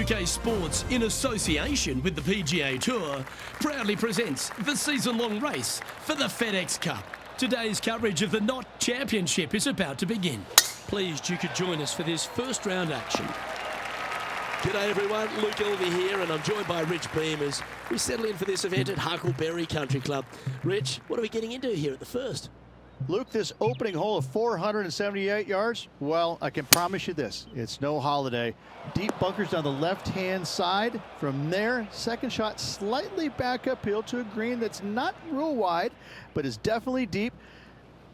UK Sports, in association with the PGA Tour, proudly presents the season-long race for the FedEx Cup. Today's coverage of the Knot Championship is about to begin. Pleased you could join us for this first round action. G'day everyone, Luke Elvey here, and I'm joined by Rich Beam as we settle in for this event at Huckleberry Country Club. Rich, what are we getting into here at the first? Luke, this opening hole of 478 yards, well, I can promise you this, it's no holiday. Deep bunkers down the left-hand side. From there, second shot slightly back uphill to a green that's not real wide, but is definitely deep.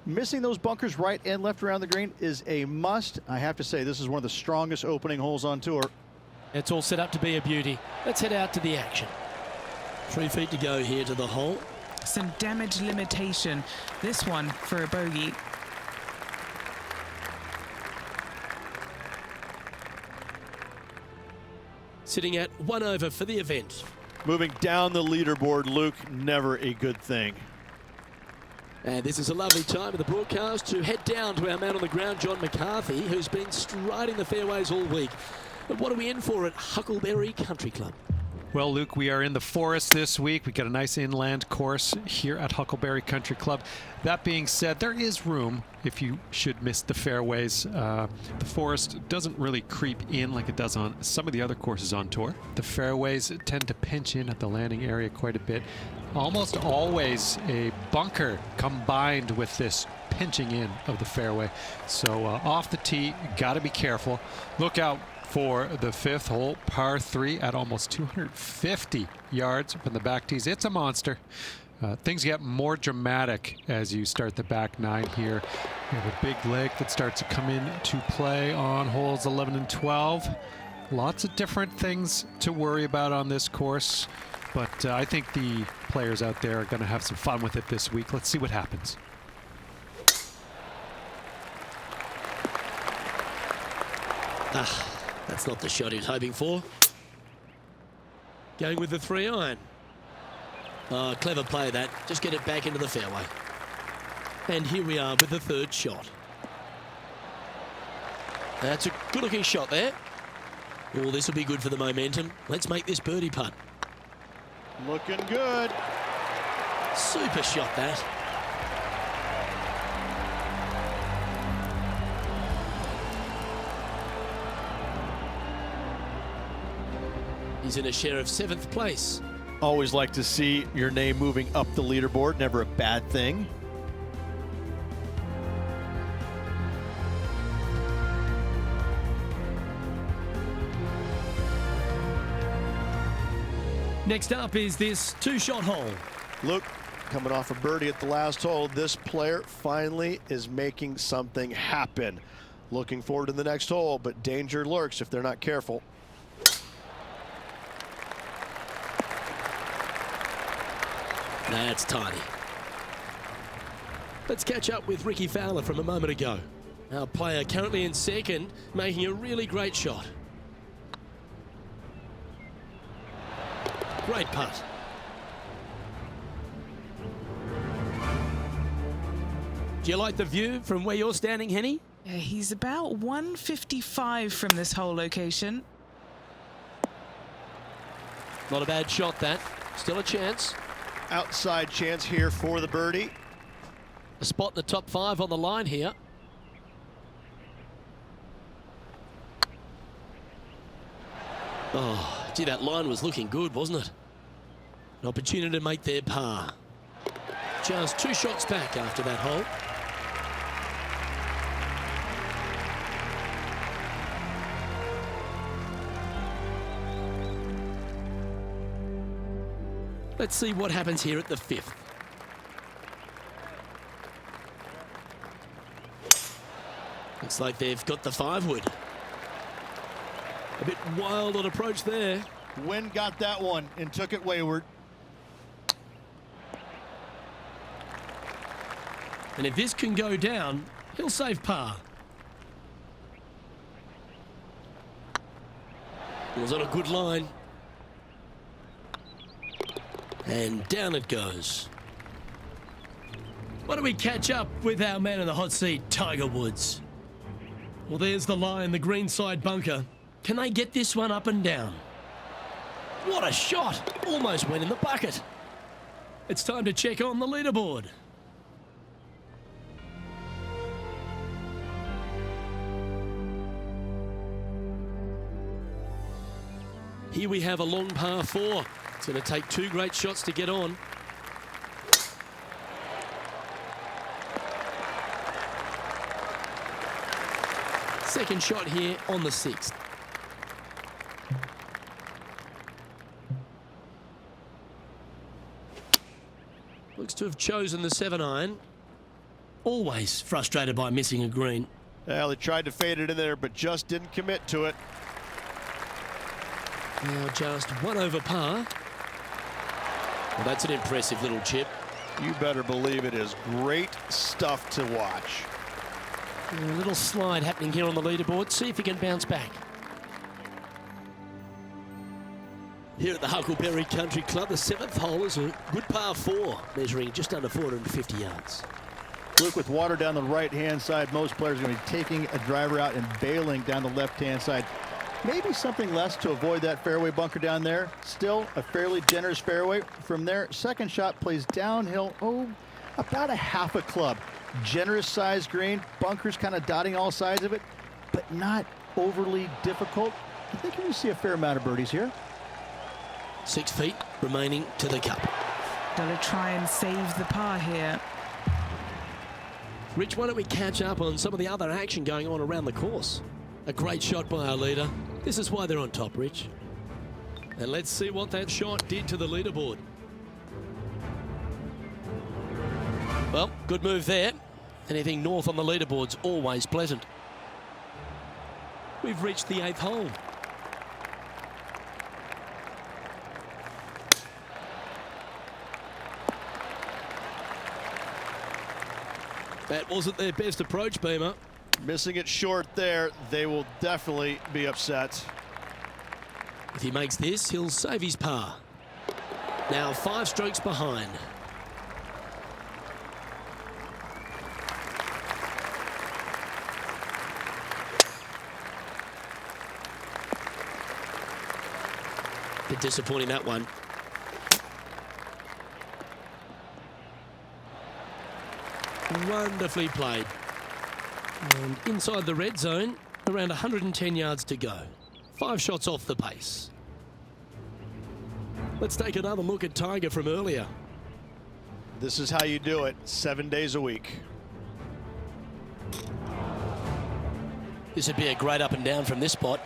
Missing those bunkers right and left around the green is a must. I have to say, this is one of the strongest opening holes on tour. It's all set up to be a beauty. Let's head out to the action. 3 feet to go here to the hole. Some damage limitation. This one for a bogey. Sitting at 1 over for the event. Moving down the leaderboard, Luke, never a good thing. And this is a lovely time of the broadcast to head down to our man on the ground, John McCarthy, who's been striding the fairways all week. But what are we in for at Huckleberry Country Club? Well, Luke, we are in the forest this week. We got a nice inland course here at Huckleberry Country Club. That being said, there is room if you should miss the fairways. The forest doesn't really creep in like it does on some of the other courses on tour. The fairways tend to pinch in at the landing area quite a bit. Almost always a bunker combined with this pinching in of the fairway. So off the tee, got to be careful. Look out for the fifth hole, par 3 at almost 250 yards from the back tees. It's a monster. Things get more dramatic as you start the back 9 here. We have a big leg that starts to come into play on holes 11 and 12. Lots of different things to worry about on this course, but I think the players out there are going to have some fun with it this week. Let's see what happens. That's not the shot he was hoping for. Going with the 3-iron. Oh, clever play that. Just get it back into the fairway. And here we are with the third shot. That's a good-looking shot there. Oh, this will be good for the momentum. Let's make this birdie putt. Looking good. Super shot that. He's in a share of 7th place. Always like to see your name moving up the leaderboard, never a bad thing. Next up is this 2-shot hole. Luke, coming off a birdie at the last hole, this player finally is making something happen. Looking forward to the next hole, but danger lurks if they're not careful. That's tiny. Let's catch up with Ricky Fowler from a moment ago. Our player currently in second, making a really great shot. Great putt. Do you like the view from where you're standing, Henny? Yeah, he's about 155 from this hole location. Not a bad shot, that. Still a chance. Outside chance here for the birdie. A spot in the top 5 on the line here. Oh, gee, that line was looking good, wasn't it? An opportunity to make their par. Just 2 shots back after that hole. Let's see what happens here at the 5th. Looks like they've got the 5-wood. A bit wild on approach there. Wind got that one and took it wayward. And if this can go down, he'll save par. It was on a good line. And down it goes. Why don't we catch up with our man in the hot seat, Tiger Woods? Well, there's the line, the greenside bunker. Can they get this one up and down? What a shot! Almost went in the bucket. It's time to check on the leaderboard. Here we have a long par 4. It's going to take 2 great shots to get on. Second shot here on the 6th. Looks to have chosen the 7-iron. Always frustrated by missing a green. Well, they tried to fade it in there, but just didn't commit to it. Now just 1 over par. Well, that's an impressive little chip. You better believe it is great stuff to watch. A little slide happening here on the leaderboard. See if he can bounce back. Here at the Huckleberry Country Club, the 7th hole is a good par 4, measuring just under 450 yards. Look, with water down the right-hand side, most players are going to be taking a driver out and bailing down the left-hand side. Maybe something less to avoid that fairway bunker down there. Still a fairly generous fairway. From there, second shot plays downhill, about a half a club. Generous size green, bunkers kind of dotting all sides of it, but not overly difficult. I think you're going to see a fair amount of birdies here. 6 feet remaining to the cup. Gotta try and save the par here. Rich, why don't we catch up on some of the other action going on around the course? A great shot by our leader. This is why they're on top, Rich. And let's see what that shot did to the leaderboard. Well, good move there. Anything north on the leaderboard's always pleasant. We've reached the 8th hole. That wasn't their best approach, Beamer. Missing it short there, they will definitely be upset. If he makes this, he'll save his par. Now 5 strokes behind. Bit disappointing, that one. Wonderfully played. And inside the red zone, around 110 yards to go. 5 shots off the pace. Let's take another look at Tiger from earlier. This is how you do it, 7 days a week. This would be a great up and down from this spot.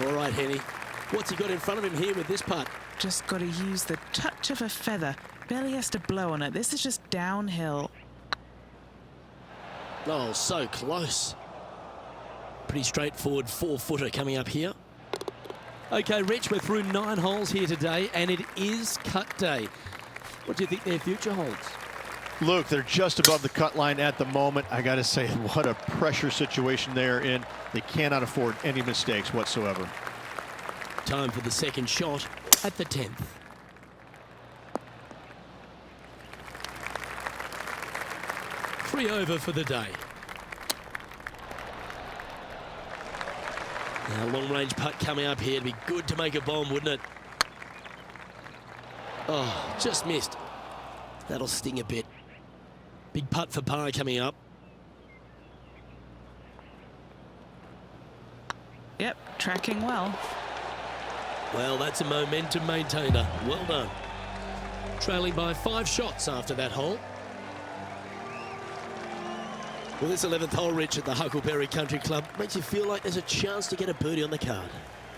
All right, Henny. What's he got in front of him here with this putt? Just got to use the touch of a feather. Barely has to blow on it. This is just downhill. Oh, so close. Pretty straightforward 4-footer coming up here. Okay, Rich, we're through 9 holes here today, and it is cut day. What do you think their future holds? Luke, they're just above the cut line at the moment. I got to say, what a pressure situation they're in. They cannot afford any mistakes whatsoever. Time for the second shot at the 10th. Three over for the day. Now, long-range putt coming up here. It'd be good to make a bomb, wouldn't it? Oh, just missed. That'll sting a bit. Big putt for par coming up. Yep, tracking well. Well, that's a momentum maintainer. Well done. Trailing by 5 shots after that hole. Well, this 11th hole, Rich, at the Huckleberry Country Club makes you feel like there's a chance to get a birdie on the card.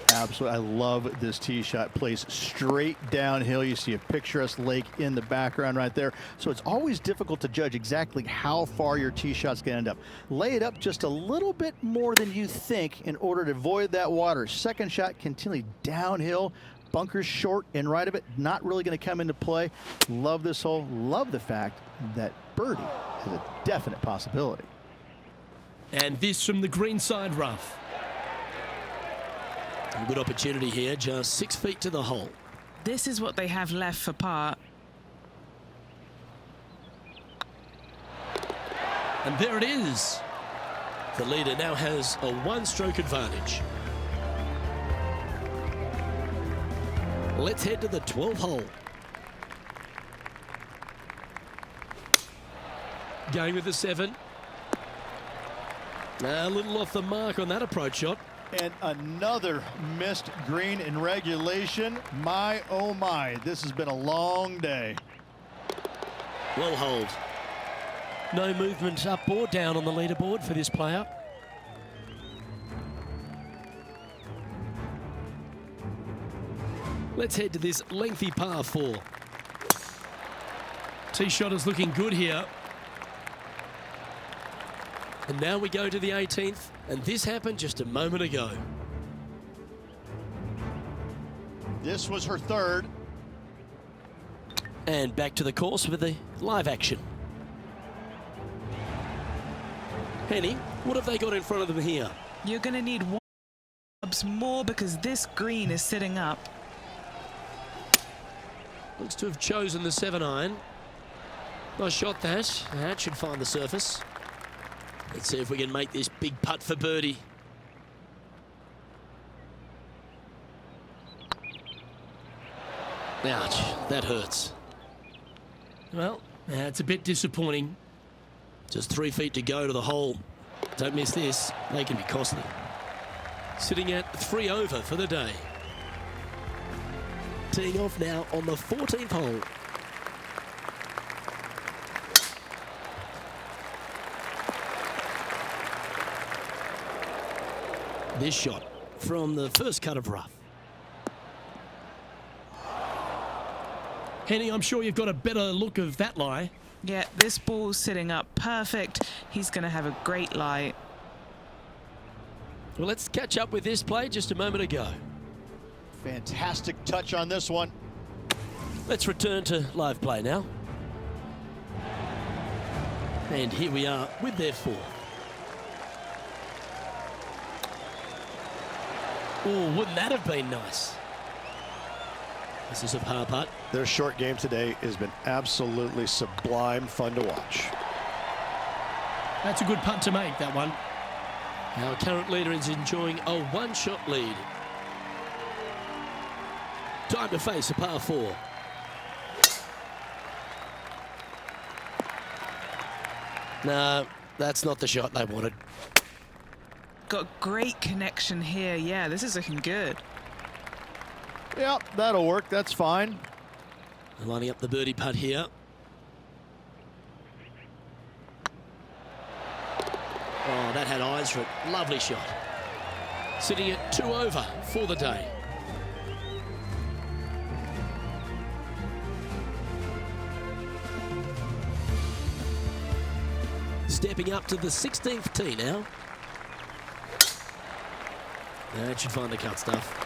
Absolutely. I love this tee shot. Plays straight downhill. You see a picturesque lake in the background right there. So it's always difficult to judge exactly how far your tee shot's going to end up. Lay it up just a little bit more than you think in order to avoid that water. Second shot continually downhill. Bunkers short and right of it. Not really going to come into play. Love this hole. Love the fact that birdie is a definite possibility. And this from the greenside rough. A good opportunity here, just 6 feet to the hole. This is what they have left for par. And there it is. The leader now has a 1-stroke advantage. Let's head to the 12th hole. Going with the 7. A little off the mark on that approach shot. And another missed green in regulation. My, oh my, this has been a long day. Well hold. No movement up or down on the leaderboard for this player. Let's head to this lengthy par 4. Tee shot is looking good here. And now we go to the 18th, and this happened just a moment ago. This was her third. And back to the course with the live action. Henny, what have they got in front of them here? You're going to need one more because this green is sitting up. Looks to have chosen the 7-iron. Nice shot that. That should find the surface. Let's see if we can make this big putt for birdie. Ouch, that hurts. Well, that's a bit disappointing. Just 3 feet to go to the hole. Don't miss this, they can be costly. Sitting at 3 over for the day. Teeing off now on the 14th hole. This shot from the first cut of rough. Henny, I'm sure you've got a better look of that lie. Yeah, this ball's sitting up perfect. He's going to have a great lie. Well, let's catch up with this play just a moment ago. Fantastic touch on this one. Let's return to live play now. And here we are with their 4th. Oh, wouldn't that have been nice? This is a par putt. Their short game today has been absolutely sublime fun to watch. That's a good putt to make, that one. Our current leader is enjoying a 1-shot lead. Time to face a par 4. No, that's not the shot they wanted. Got great connection here. Yeah, this is looking good. Yep, that'll work. That's fine. Lining up the birdie putt here. Oh, that had eyes for it. Lovely shot. Sitting at 2 over for the day. Stepping up to the 16th tee now. That should find the cut stuff.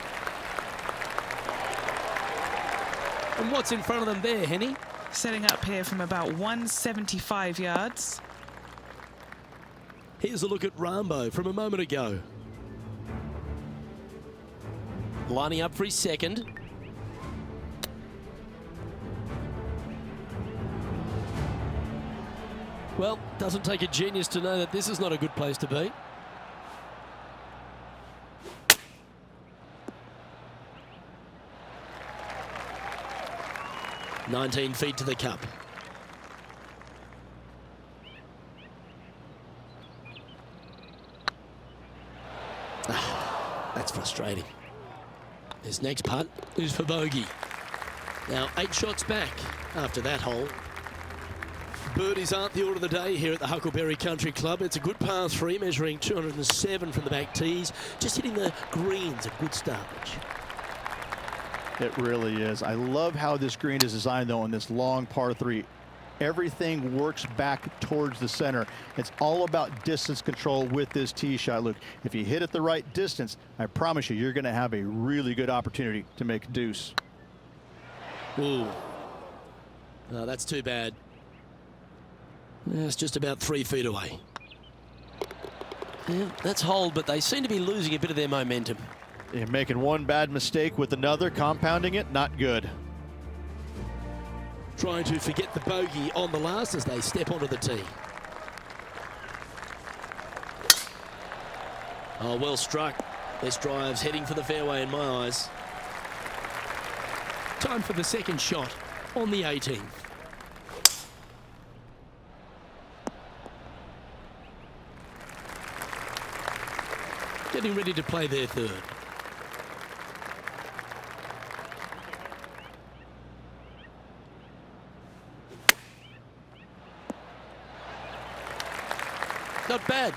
And what's in front of them there, Henny? Setting up here from about 175 yards. Here's a look at Rambo from a moment ago. Lining up for his 2nd. Well, doesn't take a genius to know that this is not a good place to be. "19 feet to the cup." That's frustrating. This next putt is for bogey. Now 8 shots back after that hole. Birdies aren't the order of the day here at the Huckleberry Country Club. It's a good par 3, measuring 207 from the back tees. Just hitting the greens, a good start, Rich. It really is. I love how this green is designed, though, on this long par 3. Everything works back towards the center. It's all about distance control with this tee shot, Luke. If you hit it the right distance, I promise you're going to have a really good opportunity to make a deuce. Ooh. No, that's too bad. It's just about 3 feet away. Yeah, that's hold, but they seem to be losing a bit of their momentum. And making one bad mistake with another, compounding it, not good. Trying to forget the bogey on the last as they step onto the tee. Oh, well struck. This drive's heading for the fairway in my eyes. Time for the second shot on the 18th. Getting ready to play their third. Not bad.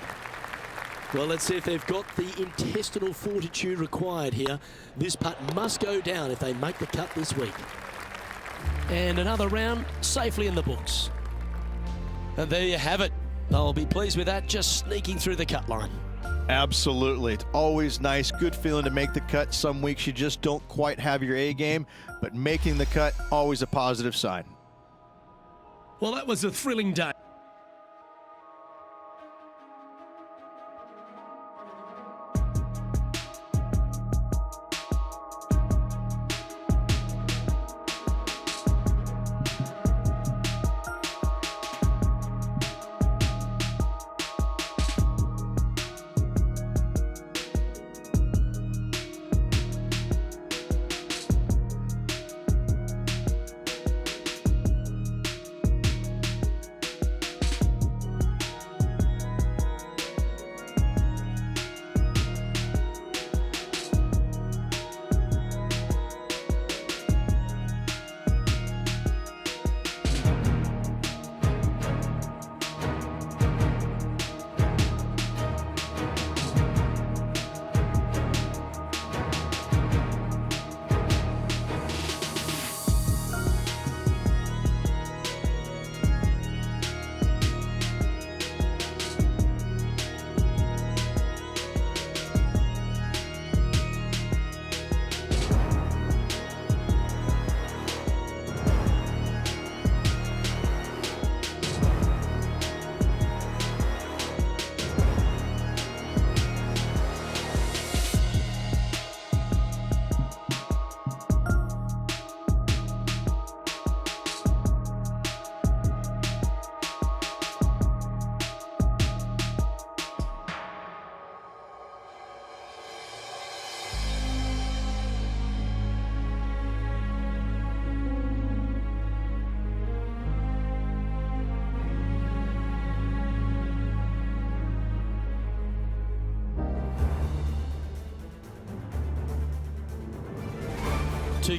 Well, let's see if they've got the intestinal fortitude required here. This putt must go down if they make the cut this week. And another round safely in the books. And there you have it. I'll be pleased with that, just sneaking through the cut line. Absolutely. It's always nice, good feeling to make the cut. Some weeks you just don't quite have your A game, but making the cut, always a positive sign. Well, that was a thrilling day.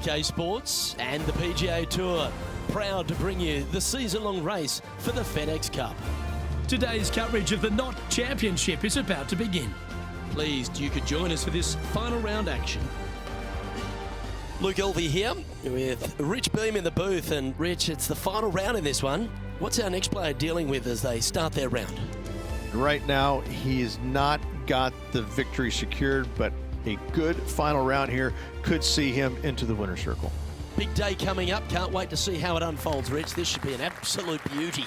PGA Sports and the PGA Tour, proud to bring you the season-long race for the FedEx Cup. Today's coverage of the Knot Championship is about to begin. Pleased you could join us for this final round action. Luke Elvey here with Rich Beam in the booth, and Rich, it's the final round in this one. What's our next player dealing with as they start their round? Right now, he has not got the victory secured, but a good final round here could see him into the winner's circle. Big day coming up. Can't wait to see how it unfolds, Rich. This should be an absolute beauty.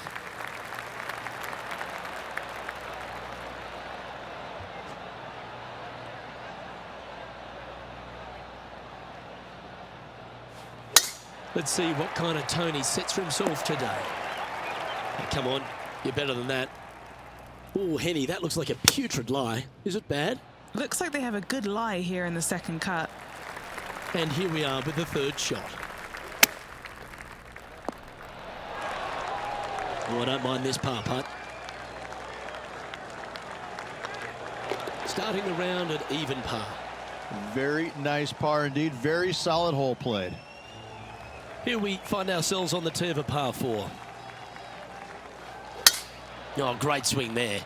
Let's see what kind of tone he sets for himself today. Oh, come on, you're better than that. Oh, Henny, that looks like a putrid lie. Is it bad? Looks like they have a good lie here in the second cut. And here we are with the third shot. Oh, I don't mind this par putt. Starting the round at even par. Very nice par indeed. Very solid hole played. Here we find ourselves on the tee of a par 4. Oh, great swing there.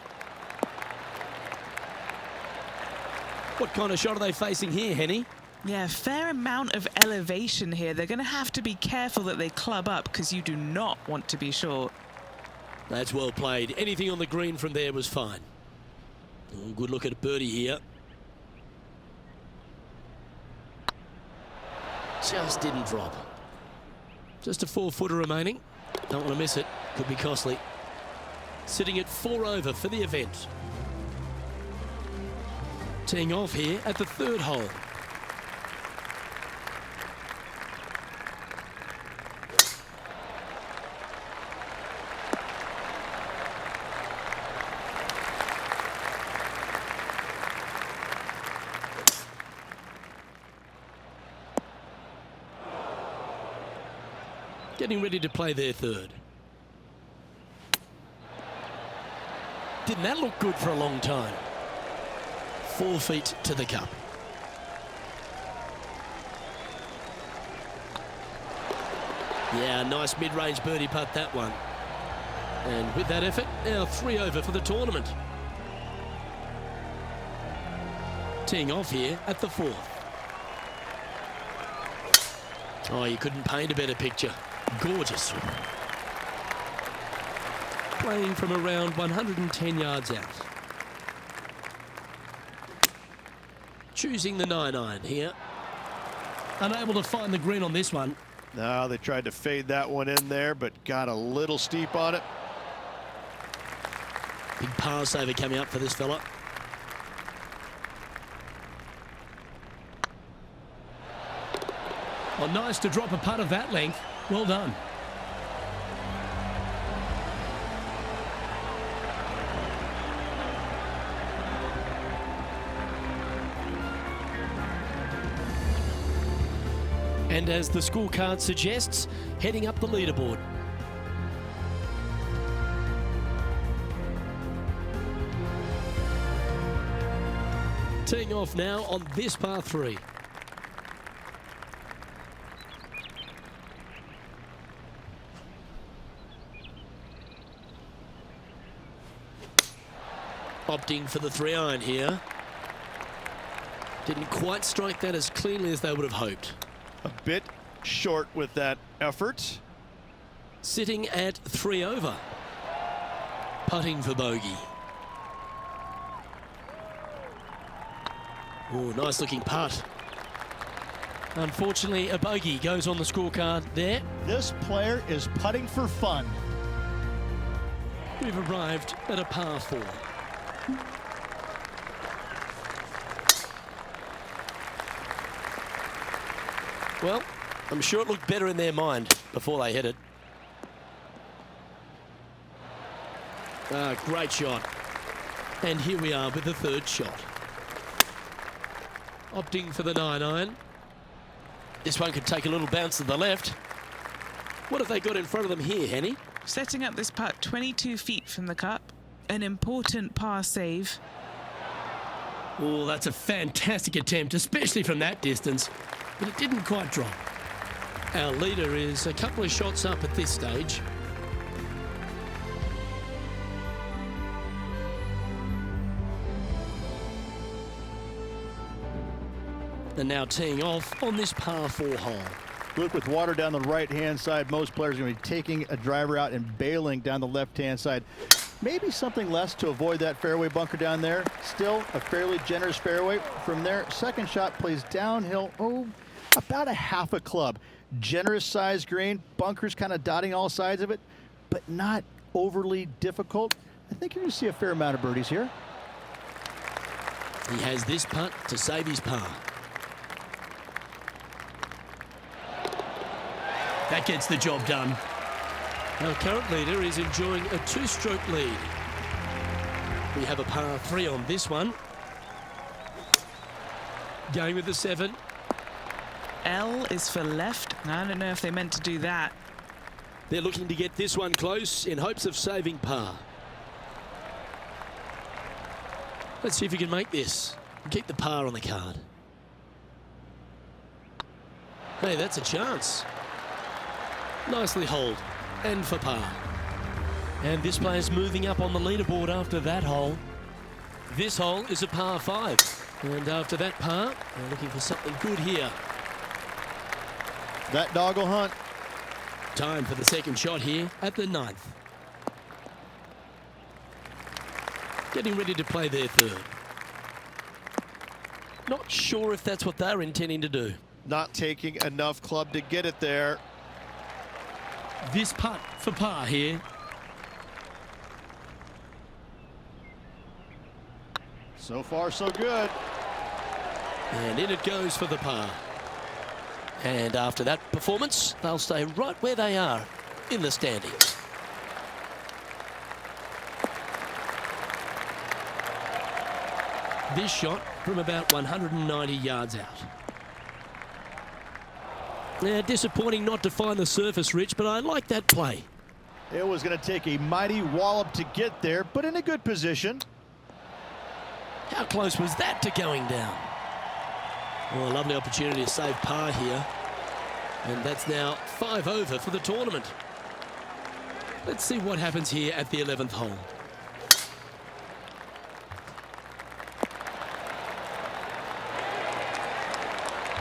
What kind of shot are they facing here, Henny? Yeah, fair amount of elevation here. They're going to have to be careful that they club up because you do not want to be short. That's well played. Anything on the green from there was fine. Oh, good look at a birdie here. Just didn't drop. Just a 4-footer remaining. Don't want to miss it. Could be costly. Sitting at 4 over for the event. Teeing off here at the 3rd hole. Getting ready to play their 3rd. Didn't that look good for a long time? 4 feet to the cup. Yeah, nice mid-range birdie putt, that one. And with that effort, now 3 over for the tournament. Teeing off here at the 4th. Oh, you couldn't paint a better picture. Gorgeous. Playing from around 110 yards out. Choosing the 9-iron here. Unable to find the green on this one. No, they tried to fade that one in there, but got a little steep on it. Big par saver coming up for this fella. Oh, nice to drop a putt of that length. Well done. And as the scorecard suggests, heading up the leaderboard. Teeing off now on this par 3. Opting for the 3-iron here. Didn't quite strike that as cleanly as they would have hoped. A bit short with that effort. Sitting at 3 over. Putting for bogey. Oh, nice looking putt. Unfortunately, a bogey goes on the scorecard there. This player is putting for fun. We've arrived at a par 4. Well, I'm sure it looked better in their mind before they hit it. Great shot. And here we are with the 3rd shot. Opting for the 9-iron. This one could take a little bounce to the left. What have they got in front of them here, Henny? Setting up this putt 22 feet from the cup. An important par save. Oh, that's a fantastic attempt, especially from that distance. But it didn't quite drop. Our leader is a couple of shots up at this stage. And now teeing off on this par 4 hole. Look, with water down the right-hand side, most players are going to be taking a driver out and bailing down the left-hand side. Maybe something less to avoid that fairway bunker down there. Still a fairly generous fairway. From there, second shot plays downhill, about a half a club. Generous size green, bunkers kind of dotting all sides of it, but not overly difficult. I think you're going to see a fair amount of birdies here. He has this putt to save his par. That gets the job done. Our current leader is enjoying a 2-stroke lead. We have a par 3 on this one. Going with the 7. L is for left. I don't know if they meant to do that. They're looking to get this one close in hopes of saving par. Let's see if we can make this and keep the par on the card. Hey, that's a chance. Nicely holed and for par. And this player's moving up on the leaderboard after that hole. This hole is a par 5. And after that par, they're looking for something good here. That dog will hunt. Time for the second shot here at the 9th. Getting ready to play their third. Not sure if that's what they're intending to do. Not taking enough club to get it there. This putt for par here. So far, so good. And in it goes for the par. And after that performance, they'll stay right where they are in the standings. This shot from about 190 yards out. Yeah, disappointing not to find the surface, Rich, but I like that play. It was going to take a mighty wallop to get there, but in a good position. How close was that to going down? Well, a lovely opportunity to save par here. And that's now 5 over for the tournament. Let's see what happens here at the 11th hole.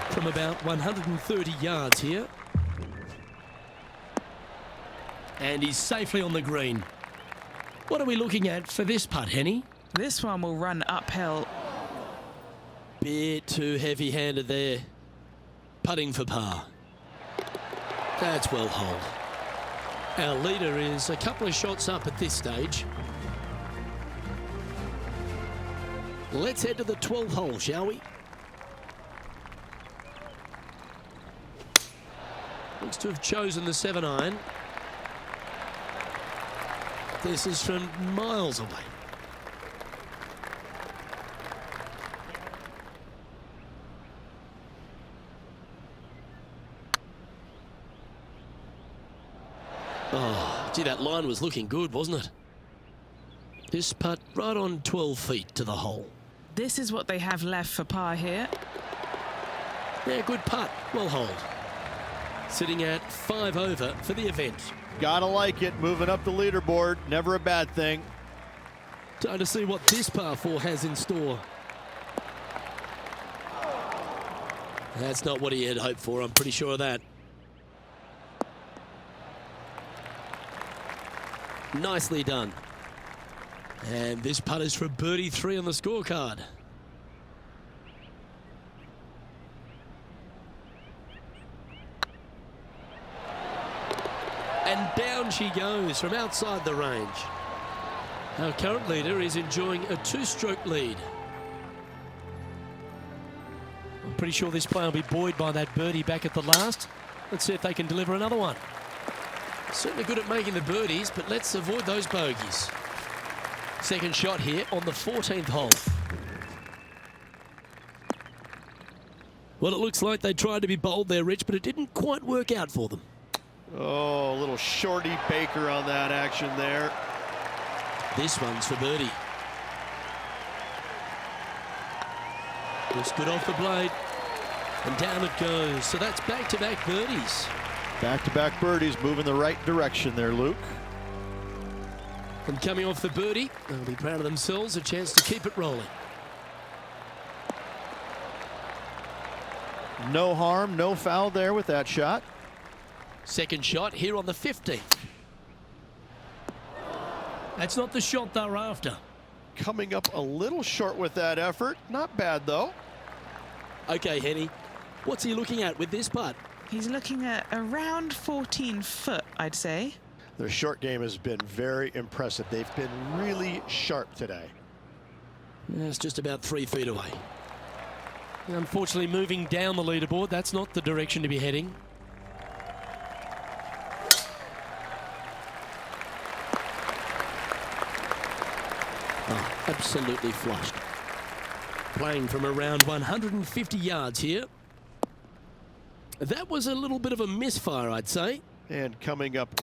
From about 130 yards here. And he's safely on the green. What are we looking at for this putt, Henny? This one will run uphill. Bit too heavy-handed there. Putting for par. That's well holed. Our leader is a couple of shots up at this stage. Let's head to the 12th hole, shall we? Looks to have chosen the 7-iron. This is from miles away. Oh, gee, that line was looking good, wasn't it? This putt right on 12 feet to the hole. This is what they have left for par here. Yeah, good putt. Well holed. Sitting at 5 over for the event. Gotta like it. Moving up the leaderboard. Never a bad thing. Time to see what this par 4 has in store. That's not what he had hoped for, I'm pretty sure of that. Nicely done. And this putt is for birdie 3 on the scorecard. And down she goes from outside the range. Our current leader is enjoying a 2-stroke lead. I'm pretty sure this player will be buoyed by that birdie back at the last. Let's see if they can deliver another one. Certainly good at making the birdies, but let's avoid those bogeys. Second shot here on the 14th hole. Well, it looks like they tried to be bold there, Rich, but it didn't quite work out for them. Oh, a little shorty Baker on that action there. This one's for birdie. Looks good off the blade. And down it goes. So that's back-to-back birdies. Back-to-back birdies, moving the right direction there, Luke. And coming off the birdie, they'll be proud of themselves, a chance to keep it rolling. No harm, no foul there with that shot. Second shot here on the 15th. That's not the shot they're after. Coming up a little short with that effort. Not bad, though. Okay, Henny, what's he looking at with this putt? He's looking at around 14 foot, I'd say. Their short game has been very impressive. They've been really sharp today. It's just about 3 feet away. Unfortunately, moving down the leaderboard, that's not the direction to be heading. Oh, absolutely flushed. Playing from around 150 yards here. That was a little bit of a misfire, I'd say. And coming up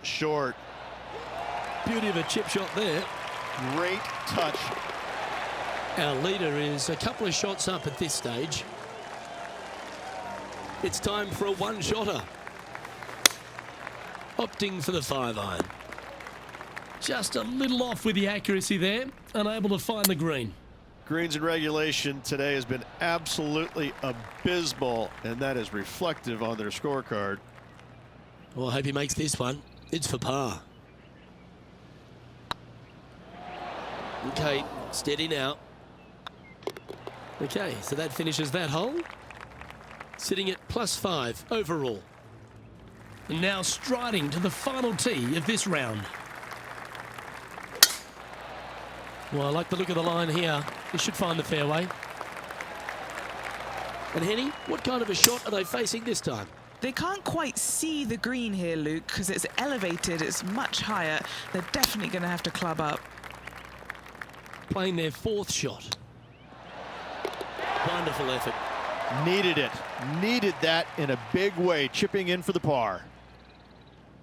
short. Beauty of a chip shot there. Great touch. Our leader is a couple of shots up at this stage. It's time for a one-shotter. Opting for the 5-iron. Just a little off with the accuracy there, unable to find the green. Greens in regulation today has been absolutely abysmal, and that is reflective on their scorecard. Well, I hope he makes this one. It's for par. Okay, steady now. Okay, so that finishes that hole. Sitting at +5 overall. And now striding to the final tee of this round. Well, I like the look of the line here. He should find the fairway. And Henny, what kind of a shot are they facing this time? They can't quite see the green here, Luke, because it's elevated, it's much higher. They're definitely going to have to club up. Playing their 4th shot. Wonderful effort. Needed it. Needed that in a big way, chipping in for the par.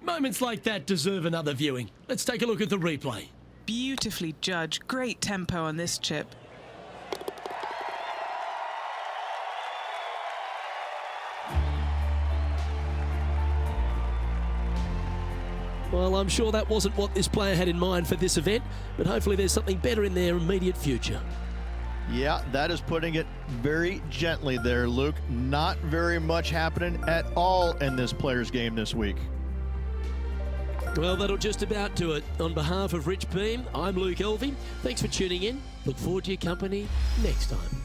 Moments like that deserve another viewing. Let's take a look at the replay. Beautifully judged. Great tempo on this chip. Well, I'm sure that wasn't what this player had in mind for this event, but hopefully there's something better in their immediate future. Yeah, that is putting it very gently there, Luke. Not very much happening at all in this player's game this week. Well, that'll just about do it. On behalf of Rich Beam, I'm Luke Elvey. Thanks for tuning in. Look forward to your company next time.